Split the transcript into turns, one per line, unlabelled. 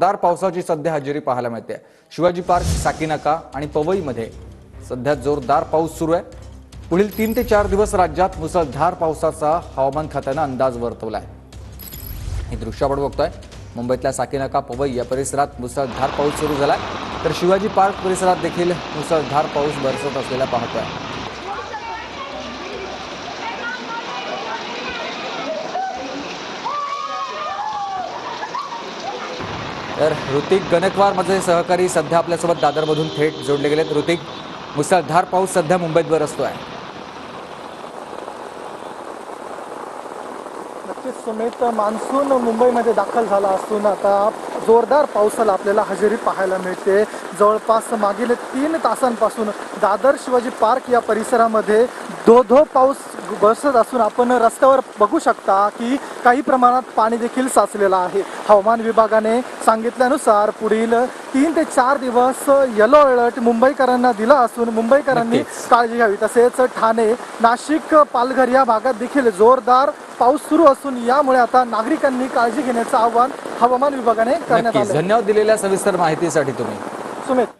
जोरदार पावसाची सध्या हजेरी पाहायला मिळते। शिवाजी पार्क, साकीनाका आणि पवईमध्ये सध्या जोरदार पाऊस सुरू आहे। पुढील 3 ते 4 दिवस राज्यात मुसळधार पावसाचा हवामान खात्याने अंदाज वर्तवलाय। हे दृश्य आपण बघतोय, मुंबईतल्या साकीनाका, पवई या परिसरात मुसळधार पाऊस सुरू झालाय, तर शिवाजी पार्क परिसरात देखील मुसळधार पाऊस बरसत असलेला पाहतोय। तर ऋतिक गणकवार माझे सहकारी सध्या आपल्यासोबत दादरमधून थेट जोडले गेलेत। ऋतिक, मुसळधार पाऊस सध्या मुंबईत बरसतोय।
नक्कीच सुमित, मान्सून मुंबईमध्ये दाखल झाला असून आता जोरदार पावसाला आपल्याला हजेरी पाहायला मिळते। जवळपास मागील 3 तासांपासून दादर शिवाजी पार्क या परिसरामध्ये धो पाऊस बरसत असून आपण रस्त्यावर बघू शकता की काही प्रमाणात पाणी देखील साचलेलं आहे। हवामान विभागाने सांगितल्यानुसार पुढील 3 ते 4 दिवस येलो अलर्ट मुंबईकरांना दिला असून मुंबईकरांनी काळजी घ्यावी। तसेच ठाणे, नाशिक, पालघर या भागात देखील जोरदार पाऊस सुरू असून यामुळे आता नागरिकांनी काळजी घेण्याचं आवाहन हवामान विभागाने करण्यात आलं।
धन्यवाद दिलेल्या सविस्तर माहितीसाठी तुम्ही
सुमित।